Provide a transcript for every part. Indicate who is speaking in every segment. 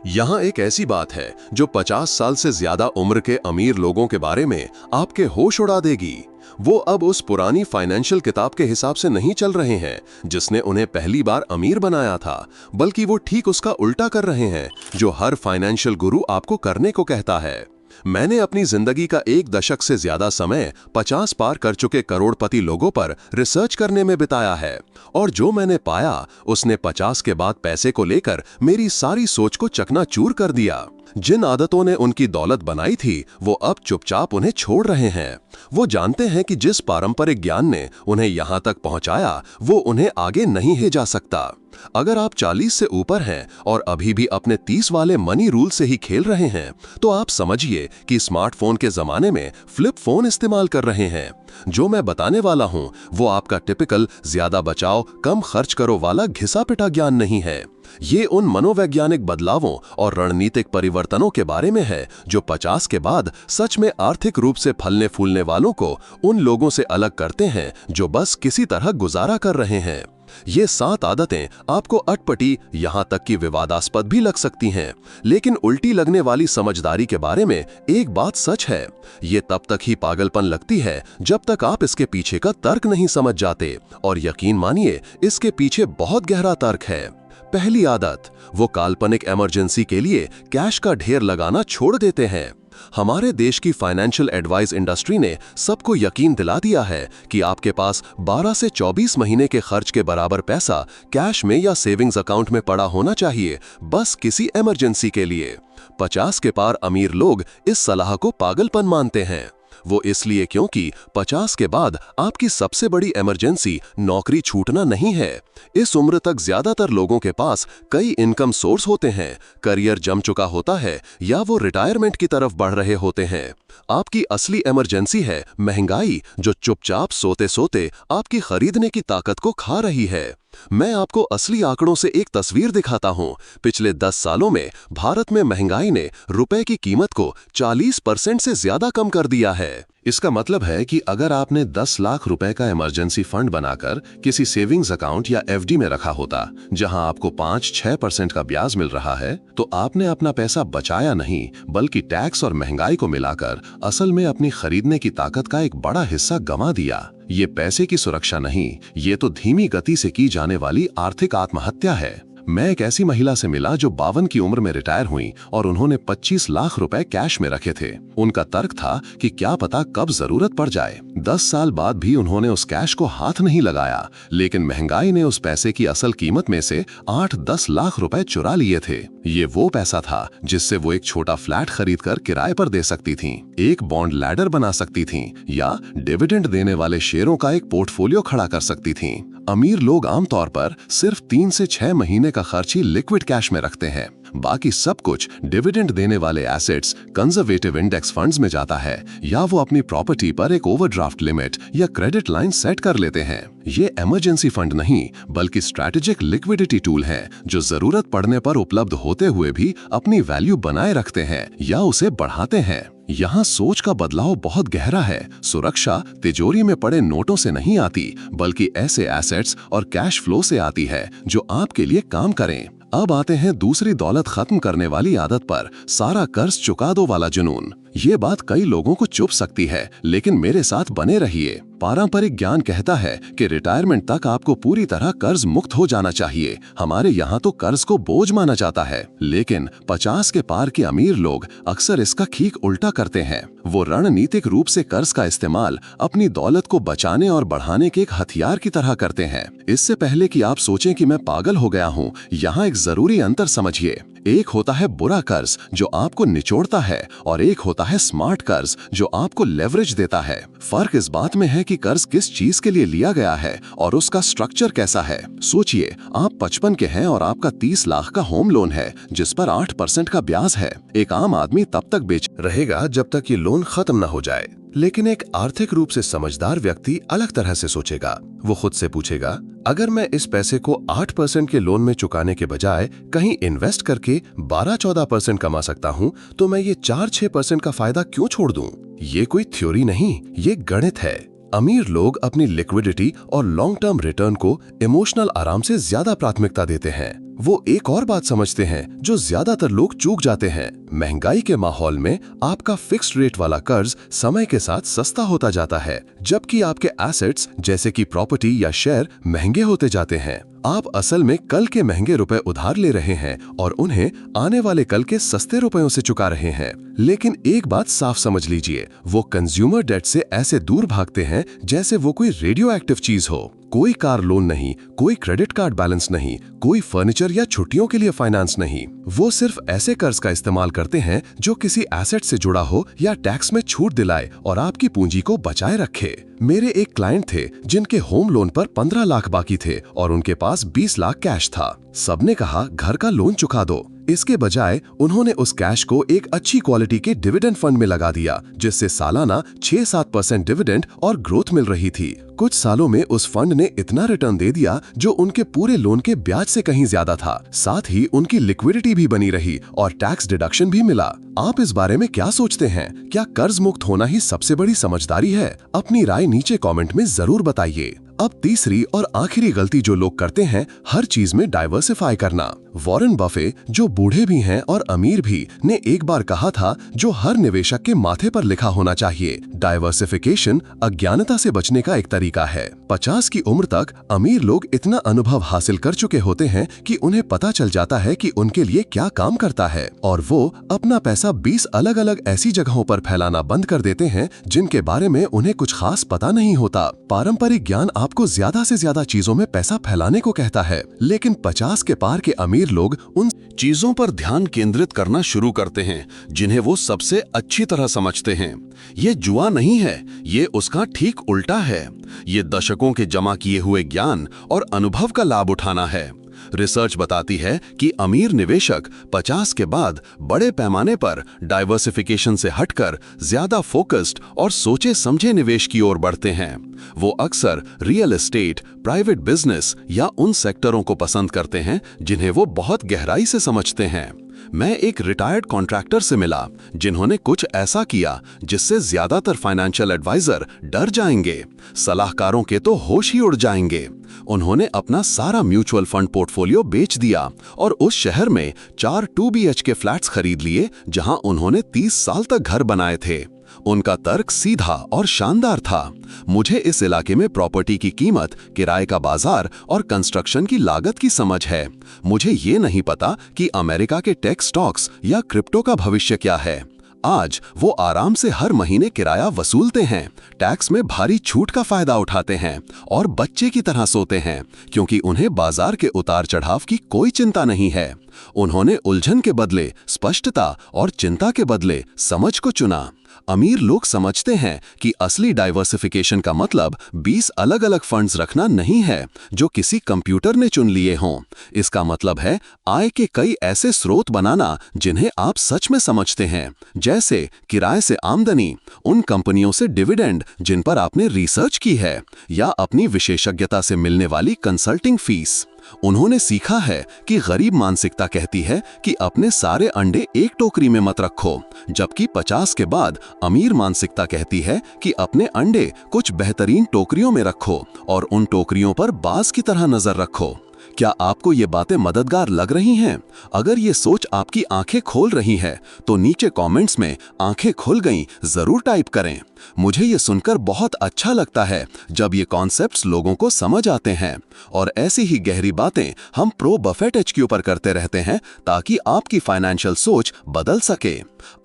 Speaker 1: यहाँ एक ऐसी बात है जो 50 साल से ज्यादा उम्र के अमीर लोगों के बारे में आपके होश उड़ा देगी। वो अब उस पुरानी फाइनेंशियल किताब के हिसाब से नहीं चल रहे हैं जिसने उन्हें पहली बार अमीर बनाया था, बल्कि वो ठीक उसका उल्टा कर रहे हैं जो हर फाइनेंशियल गुरु आपको करने को कहता है। मैंने अपनी जिंदगी का 1 दशक से ज्यादा समय 50 पार कर चुके करोड़पति लोगों पर रिसर्च करने में बिताया है, और जो मैंने पाया उसने 50 के बाद पैसे को लेकर मेरी सारी सोच को चकनाचूर कर दिया। जिन आदतों ने उनकी दौलत बनाई थी वो अब चुपचाप उन्हें छोड़ रहे हैं। वो जानते हैं कि जिस पारंपरिक ज्ञान ने उन्हें यहाँ तक पहुँचाया वो उन्हें आगे नहीं ले जा सकता। अगर आप 40 से ऊपर हैं और अभी भी अपने 30 वाले मनी रूल से ही खेल रहे हैं तो आप समझिए कि स्मार्टफोन के जमाने में फ्लिप फोन इस्तेमाल कर रहे हैं। जो मैं बताने वाला हूं वो आपका टिपिकल ज्यादा बचाओ कम खर्च करो वाला घिसा पिटा ज्ञान नहीं है। ये उन मनोवैज्ञानिक बदलावों और रणनीतिक परिवर्तनों के बारे में है जो 50 के बाद सच में आर्थिक रूप से फलने फूलने वालों को उन लोगों से अलग करते हैं जो बस किसी तरह गुजारा कर रहे हैं। ये 7 आदतें आपको अटपटी, यहां तक कि विवादास्पद भी लग सकती हैं, लेकिन उल्टी लगने वाली समझदारी के बारे में एक बात सच है, ये तब तक ही पागलपन लगती है जब तक आप इसके पीछे का तर्क नहीं समझ जाते, और यकीन मानिए इसके पीछे बहुत गहरा तर्क है। पहली आदत, वो काल्पनिक इमरजेंसी के लिए कैश का ढेर लगाना छोड़ देते हैं। हमारे देश की फाइनेंशियल एडवाइस इंडस्ट्री ने सबको यकीन दिला दिया है कि आपके पास 12 से 24 महीने के खर्च के बराबर पैसा कैश में या सेविंग्स अकाउंट में पड़ा होना चाहिए, बस किसी इमरजेंसी के लिए। 50 के पार अमीर लोग इस सलाह को पागलपन मानते हैं। वो इसलिए क्योंकि 50 के बाद आपकी सबसे बड़ी इमरजेंसी नौकरी छूटना नहीं है। इस उम्र तक ज्यादातर लोगों के पास कई इनकम सोर्स होते हैं, करियर जम चुका होता है या वो रिटायरमेंट की तरफ बढ़ रहे होते हैं। आपकी असली इमरजेंसी है महंगाई, जो चुपचाप सोते सोते आपकी खरीदने की ताकत को खा रही है। मैं आपको असली आंकड़ों से एक तस्वीर दिखाता हूं। पिछले 10 सालों में भारत में महंगाई ने रुपए की कीमत को 40% से ज्यादा कम कर दिया है। इसका मतलब है कि अगर आपने 10 लाख रुपए का इमरजेंसी फंड बनाकर किसी सेविंग्स अकाउंट या एफडी में रखा होता, जहां आपको 5-6% का ब्याज मिल रहा है, तो आपने अपना पैसा बचाया नहीं, बल्कि टैक्स और महंगाई को मिलाकर असल में अपनी खरीदने की ताकत का एक बड़ा हिस्सा गंवा दिया। ये पैसे की सुरक्षा नहीं, ये तो धीमी गति से की जाने वाली आर्थिक आत्महत्या है। मैं एक ऐसी महिला से मिला जो 52 की उम्र में रिटायर हुई और उन्होंने 25 लाख रुपए कैश में रखे थे। उनका तर्क था कि क्या पता कब जरूरत पड़ जाए। 10 साल बाद भी उन्होंने उस कैश को हाथ नहीं लगाया, लेकिन महंगाई ने उस पैसे की असल कीमत में से 8-10 लाख रुपए चुरा लिए थे। ये वो पैसा था जिससे वो एक छोटा फ्लैट खरीद कर किराए पर दे सकती थीं, एक बॉन्ड लैडर बना सकती थीं या डिविडेंड देने वाले शेयरों का एक पोर्टफोलियो खड़ा कर सकती थीं। अमीर लोग आमतौर पर सिर्फ 3 से 6 महीने का खर्च ही लिक्विड कैश में रखते हैं। बाकी सब कुछ डिविडेंड देने वाले एसेट्स, कंजर्वेटिव इंडेक्स फंड्स में जाता है, या वो अपनी प्रॉपर्टी पर एक ओवरड्राफ्ट लिमिट या क्रेडिट लाइन सेट कर लेते हैं। ये इमरजेंसी फंड नहीं, बल्कि स्ट्रैटेजिक लिक्विडिटी टूल है जो जरूरत पड़ने पर उपलब्ध होते हुए भी अपनी वैल्यू बनाए रखते हैं या उसे बढ़ाते हैं। यहाँ सोच का बदलाव बहुत गहरा है। सुरक्षा तिजोरी में पड़े नोटों से नहीं आती, बल्कि ऐसे एसेट्स और कैश फ्लो से आती है जो आपके लिए काम करें। अब आते हैं दूसरी दौलत खत्म करने वाली आदत पर, सारा कर्ज चुका दो वाला जुनून। ये बात कई लोगों को चुभ सकती है, लेकिन मेरे साथ बने रहिए। पारंपरिक ज्ञान कहता है कि रिटायरमेंट तक आपको पूरी तरह कर्ज मुक्त हो जाना चाहिए। हमारे यहाँ तो कर्ज को बोझ माना जाता है, लेकिन 50 के पार के अमीर लोग अक्सर इसका ठीक उल्टा करते हैं। वो रणनीतिक रूप से कर्ज का इस्तेमाल अपनी दौलत को बचाने और बढ़ाने के एक हथियार की तरह करते हैं। इससे पहले कि आप सोचें कि मैं पागल हो गया हूँ, यहाँ एक जरूरी अंतर समझिए। एक होता है बुरा कर्ज जो आपको निचोड़ता है, और एक होता है स्मार्ट कर्ज जो आपको लेवरेज देता है। फर्क इस बात में है कि कर्ज किस चीज के लिए लिया गया है और उसका स्ट्रक्चर कैसा है। सोचिए, आप 55 के हैं और आपका 30 लाख का होम लोन है जिस पर 8% का ब्याज है। एक आम आदमी तब तक बेच रहेगा जब तक ये लोन खत्म न हो जाए, लेकिन एक आर्थिक रूप से समझदार व्यक्ति अलग तरह से सोचेगा। वो खुद से पूछेगा, अगर मैं इस पैसे को 8% के लोन में चुकाने के बजाय कहीं इन्वेस्ट करके 12-14% कमा सकता हूँ, तो मैं ये 4-6% का फायदा क्यों छोड़ दूं? ये कोई थ्योरी नहीं, ये गणित है। अमीर लोग अपनी लिक्विडिटी और लॉन्ग टर्म रिटर्न को इमोशनल आराम से ज्यादा प्राथमिकता देते हैं। वो एक और बात समझते हैं जो ज्यादातर लोग चूक जाते हैं। महंगाई के माहौल में आपका फिक्स्ड रेट वाला कर्ज समय के साथ सस्ता होता जाता है, जबकि आपके एसेट्स जैसे कि प्रॉपर्टी या शेयर महंगे होते जाते हैं। आप असल में कल के महंगे रुपए उधार ले रहे हैं और उन्हें आने वाले कल के सस्ते रुपयों से चुका रहे हैं। लेकिन एक बात साफ समझ लीजिए, वो कंज्यूमर डेट से ऐसे दूर भागते हैं जैसे वो कोई रेडियो एक्टिव चीज हो। कोई कार लोन नहीं, कोई क्रेडिट कार्ड बैलेंस नहीं, कोई फर्नीचर या छुट्टियों के लिए फाइनेंस नहीं। वो सिर्फ ऐसे कर्ज का इस्तेमाल करते हैं जो किसी एसेट से जुड़ा हो या टैक्स में छूट दिलाए और आपकी पूंजी को बचाए रखे। मेरे एक क्लाइंट थे जिनके होम लोन पर 15 लाख बाकी थे और उनके पास 20 लाख कैश था। सबने कहा घर का लोन चुका दो। इसके बजाय उन्होंने उस कैश को एक अच्छी क्वालिटी के डिविडेंड फंड में लगा दिया, जिससे सालाना 6-7% डिविडेंड और ग्रोथ मिल रही थी। कुछ सालों में उस फंड ने इतना रिटर्न दे दिया जो उनके पूरे लोन के ब्याज से कहीं ज्यादा था। साथ ही उनकी लिक्विडिटी भी बनी रही और टैक्स डिडक्शन भी मिला। आप इस बारे में क्या सोचते हैं? क्या कर्ज मुक्त होना ही सबसे बड़ी समझदारी है? अपनी राय नीचे कमेंट में जरूर बताइए। अब तीसरी और आखिरी गलती जो लोग करते हैं, हर चीज में डाइवर्सिफाई करना। वॉरेन बफे, जो बूढ़े भी हैं और अमीर भी, ने एक बार कहा था जो हर निवेशक के माथे पर लिखा होना चाहिए, डाइवर्सिफिकेशन अज्ञानता से बचने का एक तरीका है। 50 की उम्र तक अमीर लोग इतना अनुभव हासिल कर चुके होते हैं कि उन्हें पता चल जाता है कि उनके लिए क्या काम करता है और वो अपना पैसा 20 अलग अलग ऐसी जगहों पर फैलाना बंद कर देते हैं जिनके बारे में उन्हें कुछ खास पता नहीं होता। पारंपरिक ज्ञान आपको ज्यादा से ज्यादा चीजों में पैसा फैलाने को कहता है, लेकिन 50 के पार के अमीर लोग उन चीजों पर ध्यान केंद्रित करना शुरू करते हैं जिन्हें वो सबसे अच्छी तरह समझते हैं। ये जुआ नहीं है, ये उसका ठीक उल्टा है। ये दशकों के जमा किए हुए ज्ञान और अनुभव का लाभ उठाना है। रिसर्च बताती है कि अमीर निवेशक 50 के बाद बड़े पैमाने पर डाइवर्सिफिकेशन से हटकर ज्यादा फोकस्ड और सोचे समझे निवेश की ओर बढ़ते हैं। वो अक्सर रियल एस्टेट, प्राइवेट बिजनेस या उन सेक्टरों को पसंद करते हैं जिन्हें वो बहुत गहराई से समझते हैं। मैं एक रिटायर्ड कॉन्ट्रैक्टर से मिला जिन्होंने कुछ ऐसा किया जिससे ज्यादातर फाइनेंशियल एडवाइजर डर जाएंगे, सलाहकारों के तो होश ही उड़ जाएंगे। उन्होंने अपना सारा म्यूचुअल फंड पोर्टफोलियो बेच दिया और उस शहर में 4 2 BHK फ्लैट्स खरीद लिए जहां उन्होंने 30 साल तक घर बनाए थे। उनका तर्क सीधा और शानदार था। मुझे इस इलाके में प्रॉपर्टी की कीमत, किराए का बाजार और कंस्ट्रक्शन की लागत की समझ है। मुझे ये नहीं पता कि अमेरिका के टेक स्टॉक्स या क्रिप्टो का भविष्य क्या है। आज वो आराम से हर महीने किराया वसूलते हैं, टैक्स में भारी छूट का फायदा उठाते हैं और बच्चे की तरह सोते हैं क्योंकि उन्हें बाजार के उतार चढ़ाव की कोई चिंता नहीं है। उन्होंने उलझन के बदले स्पष्टता और चिंता के बदले समझ को चुना। अमीर लोग समझते हैं कि असली डाइवर्सिफिकेशन का मतलब 20 अलग अलग फंड्स रखना नहीं है जो किसी कंप्यूटर ने चुन लिए हों। इसका मतलब है आय के कई ऐसे स्रोत बनाना जिन्हें आप सच में समझते हैं, जैसे किराए से आमदनी, उन कंपनियों से डिविडेंड जिन पर आपने रिसर्च की है, या अपनी विशेषज्ञता से मिलने वाली कंसल्टिंग फीस। उन्होंने सीखा है कि गरीब मानसिकता कहती है कि अपने सारे अंडे एक टोकरी में मत रखो, जबकि 50 के बाद अमीर मानसिकता कहती है कि अपने अंडे कुछ बेहतरीन टोकरियों में रखो और उन टोकरियों पर बाज की तरह नजर रखो। क्या आपको ये बातें मददगार लग रही हैं? अगर ये सोच आपकी आंखें खोल रही है तो नीचे कमेंट्स में आंखें खुल गईं जरूर टाइप करें। मुझे ये सुनकर बहुत अच्छा लगता है जब ये कॉन्सेप्ट्स लोगों को समझ आते हैं, और ऐसी ही गहरी बातें हम प्रो बफेट HQ पर करते रहते हैं ताकि आपकी फाइनेंशियल सोच बदल सके।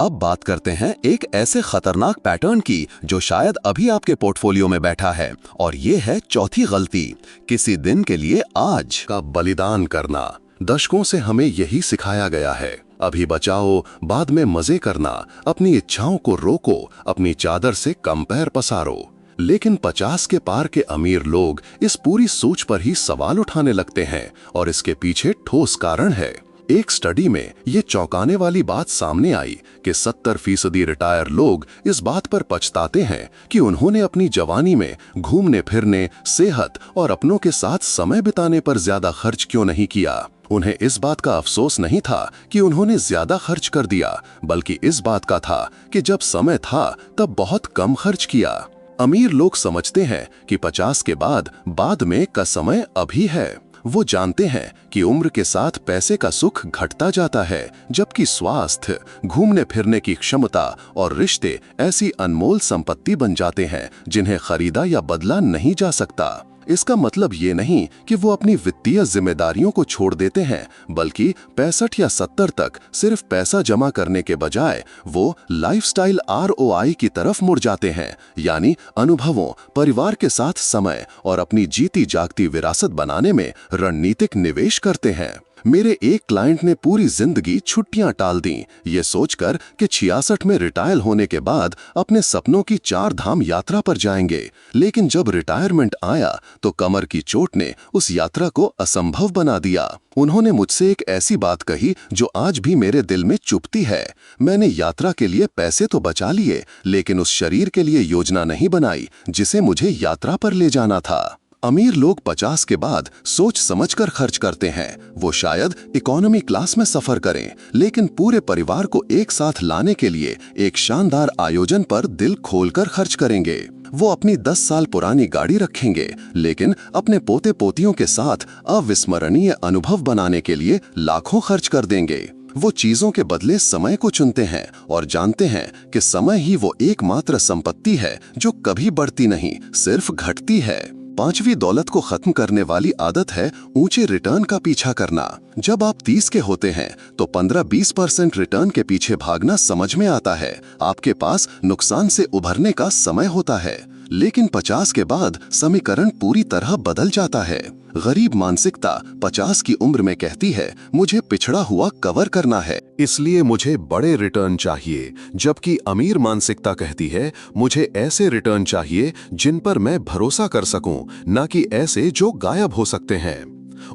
Speaker 1: अब बात करते हैं एक ऐसे खतरनाक पैटर्न की जो शायद अभी आपके पोर्टफोलियो में बैठा है, और ये है चौथी गलती, किसी दिन के लिए आज का बलिदान करना। दशकों से हमें यही सिखाया गया है, अभी बचाओ बाद में मजे करना, अपनी इच्छाओं को रोको, अपनी चादर से कम पैर पसारो। लेकिन 50 के पार के अमीर लोग इस पूरी सोच पर ही सवाल उठाने लगते हैं, और इसके पीछे ठोस कारण है। एक स्टडी में ये चौंकाने वाली बात सामने आई कि 70% रिटायर लोग इस बात पर पछताते हैं कि उन्होंने अपनी जवानी में घूमने फिरने, सेहत और अपनों के साथ समय बिताने पर ज्यादा खर्च क्यों नहीं किया। उन्हें इस बात का अफसोस नहीं था कि उन्होंने ज्यादा खर्च कर दिया, बल्कि इस बात का था कि जब समय था तब बहुत कम खर्च किया। अमीर लोग समझते हैं कि 50 के बाद में का समय अभी है, वो जानते हैं कि उम्र के साथ पैसे का सुख घटता जाता है, जबकि स्वास्थ्य, घूमने फिरने की क्षमता और रिश्ते ऐसी अनमोल संपत्ति बन जाते हैं जिन्हें खरीदा या बदला नहीं जा सकता। इसका मतलब ये नहीं कि वो अपनी वित्तीय जिम्मेदारियों को छोड़ देते हैं, बल्कि 65 या 70 तक सिर्फ पैसा जमा करने के बजाय वो लाइफस्टाइल ROI की तरफ मुड़ जाते हैं, यानी अनुभवों, परिवार के साथ समय और अपनी जीती जागती विरासत बनाने में रणनीतिक निवेश करते हैं। मेरे एक क्लाइंट ने पूरी जिंदगी छुट्टियां टाल दी, ये सोचकर कि 66 में रिटायर होने के बाद अपने सपनों की 4 धाम यात्रा पर जाएंगे, लेकिन जब रिटायरमेंट आया तो कमर की चोट ने उस यात्रा को असंभव बना दिया। उन्होंने मुझसे एक ऐसी बात कही जो आज भी मेरे दिल में चुभती है। मैंने यात्रा के लिए पैसे तो बचा लिए, लेकिन उस शरीर के लिए योजना नहीं बनाई जिसे मुझे यात्रा पर ले जाना था। अमीर लोग 50 के बाद सोच समझकर खर्च करते हैं। वो शायद इकोनॉमी क्लास में सफर करें, लेकिन पूरे परिवार को एक साथ लाने के लिए एक शानदार आयोजन पर दिल खोलकर खर्च करेंगे। वो अपनी 10 साल पुरानी गाड़ी रखेंगे, लेकिन अपने पोते पोतियों के साथ अविस्मरणीय अनुभव बनाने के लिए लाखों खर्च कर देंगे। वो चीजों के बदले समय को चुनते हैं और जानते हैं कि समय ही वो एकमात्र संपत्ति है जो कभी बढ़ती नहीं, सिर्फ घटती है। 5वीं दौलत को खत्म करने वाली आदत है ऊंचे रिटर्न का पीछा करना। जब आप 30 के होते हैं तो 15-20% रिटर्न के पीछे भागना समझ में आता है। आपके पास नुकसान से उभरने का समय होता है, लेकिन 50 के बाद समीकरण पूरी तरह बदल जाता है। गरीब मानसिकता 50 की उम्र में कहती है, मुझे पिछड़ा हुआ कवर करना है, इसलिए मुझे बड़े रिटर्न चाहिए, जबकि अमीर मानसिकता कहती है, मुझे ऐसे रिटर्न चाहिए जिन पर मैं भरोसा कर सकूं, ना कि ऐसे जो गायब हो सकते हैं।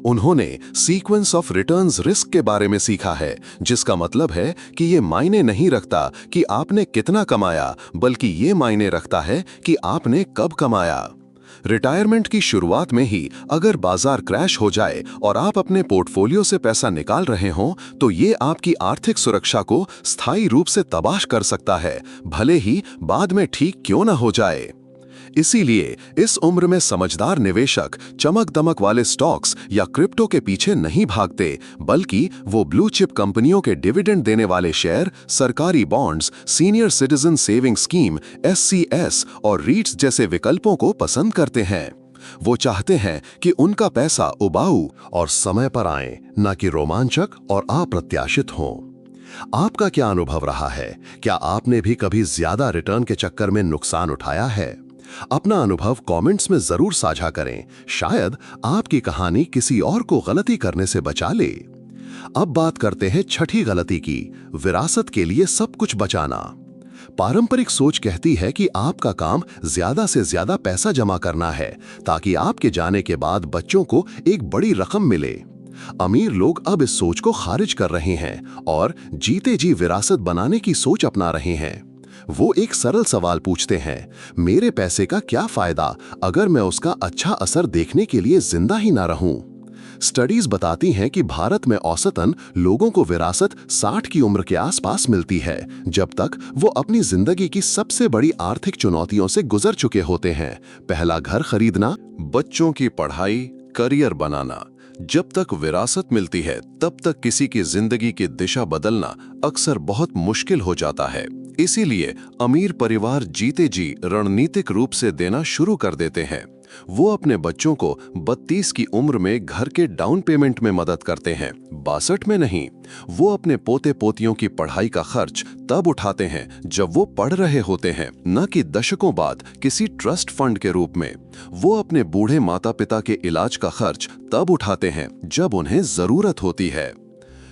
Speaker 1: उन्होंने सीक्वेंस ऑफ रिटर्न्स रिस्क के बारे में सीखा है, जिसका मतलब है कि ये मायने नहीं रखता कि आपने कितना कमाया, बल्कि ये मायने रखता है कि आपने कब कमाया। रिटायरमेंट की शुरुआत में ही अगर बाजार क्रैश हो जाए और आप अपने पोर्टफोलियो से पैसा निकाल रहे हों, तो ये आपकी आर्थिक सुरक्षा को स्थायी रूप से तबाह कर सकता है, भले ही बाद में ठीक क्यों न हो जाए। इसीलिए इस उम्र में समझदार निवेशक चमक दमक वाले स्टॉक्स या क्रिप्टो के पीछे नहीं भागते, बल्कि वो ब्लू चिप कंपनियों के डिविडेंड देने वाले शेयर, सरकारी bonds, senior citizen saving scheme SCS और रीट्स जैसे विकल्पों को पसंद करते हैं। वो चाहते हैं कि उनका पैसा उबाऊ और समय पर आए, न कि रोमांचक और अप्रत्याशित हो। आपका क्या अनुभव रहा है? क्या आपने भी कभी ज्यादा रिटर्न के चक्कर में नुकसान उठाया है? अपना अनुभव कमेंट्स में जरूर साझा करें, शायद आपकी कहानी किसी और को गलती करने से बचा ले। अब बात करते हैं छठी गलती की, विरासत के लिए सब कुछ बचाना। पारंपरिक सोच कहती है कि आपका काम ज्यादा से ज्यादा पैसा जमा करना है, ताकि आपके जाने के बाद बच्चों को एक बड़ी रकम मिले। अमीर लोग अब इस सोच को खारिज कर रहे हैं और जीते जी विरासत बनाने की सोच अपना रहे हैं। वो एक सरल सवाल पूछते हैं, मेरे पैसे का क्या फायदा अगर मैं उसका अच्छा असर देखने के लिए जिंदा ही ना रहूं? स्टडीज बताती हैं कि भारत में औसतन लोगों को विरासत 60 की उम्र के आसपास मिलती है, जब तक वो अपनी जिंदगी की सबसे बड़ी आर्थिक चुनौतियों से गुजर चुके होते हैं। पहला घर खरीदना, बच्चों की पढ़ाई, करियर बनाना। जब तक विरासत मिलती है, तब तक किसी की जिंदगी की दिशा बदलना अक्सर बहुत मुश्किल हो जाता है। इसीलिए अमीर परिवार जीते जी रणनीतिक रूप से देना शुरू कर देते हैं। वो अपने बच्चों को 32 की उम्र में घर के डाउन पेमेंट में मदद करते हैं, 62 में नहीं। वो अपने पोते पोतियों की पढ़ाई का खर्च तब उठाते हैं जब वो पढ़ रहे होते हैं, न कि दशकों बाद किसी ट्रस्ट फंड के रूप में। वो अपने बूढ़े माता पिता के इलाज का खर्च तब उठाते हैं जब उन्हें जरूरत होती है।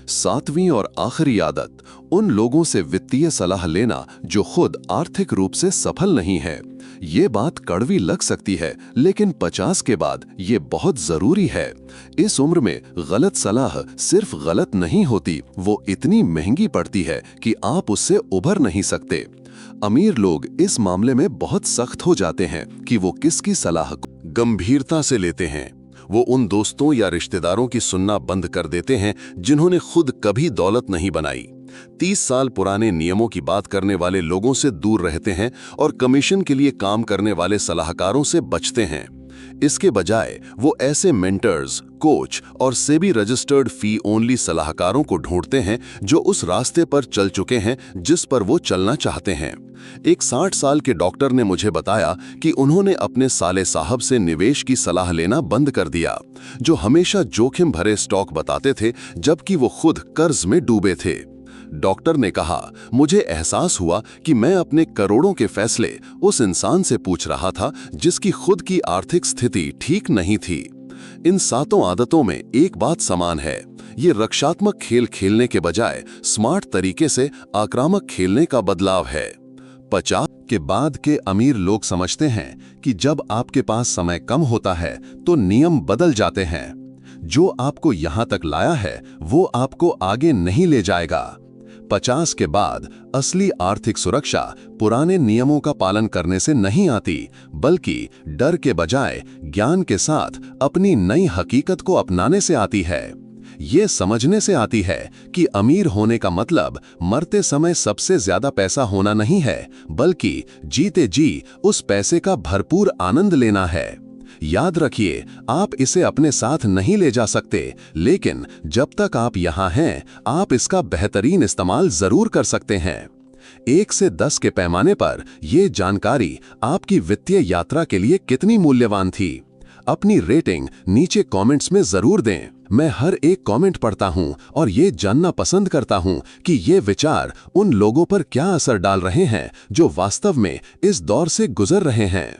Speaker 1: 7वीं और आखिरी आदत, उन लोगों से वित्तीय सलाह लेना जो खुद आर्थिक रूप से सफल नहीं है। ये बात कड़वी लग सकती है, लेकिन 50 के बाद ये बहुत जरूरी है। इस उम्र में गलत सलाह सिर्फ गलत नहीं होती, वो इतनी महंगी पड़ती है कि आप उससे उभर नहीं सकते। अमीर लोग इस मामले में बहुत सख्त हो जाते हैं कि वो किसकी सलाह को गंभीरता से लेते हैं। वो उन दोस्तों या रिश्तेदारों की सुनना बंद कर देते हैं जिन्होंने खुद कभी दौलत नहीं बनाई। 30 साल पुराने नियमों की बात करने वाले लोगों से दूर रहते हैं और कमीशन के लिए काम करने वाले सलाहकारों से बचते हैं। इसके बजाय वो ऐसे मेंटर्स, कोच और सेबी रजिस्टर्ड फी ओनली सलाहकारों को ढूंढते हैं जो उस रास्ते पर चल चुके हैं जिस पर वो चलना चाहते हैं। एक 60 साल के डॉक्टर ने मुझे बताया कि उन्होंने अपने साले साहब से निवेश की सलाह लेना बंद कर दिया, जो हमेशा जोखिम भरे स्टॉक बताते थे जबकि वो खुद कर्ज में डूबे थे। डॉक्टर ने कहा, मुझे एहसास हुआ कि मैं अपने करोड़ों के फैसले उस इंसान से पूछ रहा था जिसकी खुद की आर्थिक स्थिति ठीक नहीं थी। इन 7 आदतों में एक बात समान है, ये रक्षात्मक खेल खेलने के बजाय स्मार्ट तरीके से आक्रामक खेलने का बदलाव है। 50 के बाद के अमीर लोग समझते हैं कि जब आपके पास समय कम होता है तो नियम बदल जाते हैं। जो आपको यहां तक लाया है वो आपको आगे नहीं ले जाएगा। 50 के बाद असली आर्थिक सुरक्षा पुराने नियमों का पालन करने से नहीं आती, बल्कि डर के बजाय ज्ञान के साथ अपनी नई हकीकत को अपनाने से आती है। ये समझने से आती है कि अमीर होने का मतलब मरते समय सबसे ज्यादा पैसा होना नहीं है, बल्कि जीते जी उस पैसे का भरपूर आनंद लेना है। याद रखिए, आप इसे अपने साथ नहीं ले जा सकते, लेकिन जब तक आप यहाँ हैं, आप इसका बेहतरीन इस्तेमाल जरूर कर सकते हैं। 1 से 10 के पैमाने पर यह जानकारी आपकी वित्तीय यात्रा के लिए कितनी मूल्यवान थी? अपनी रेटिंग नीचे कमेंट्स में जरूर दें। मैं हर एक कमेंट पढ़ता हूं और ये जानना पसंद करता हूं कि ये विचार उन लोगों पर क्या असर डाल रहे हैं जो वास्तव में इस दौर से गुजर रहे हैं।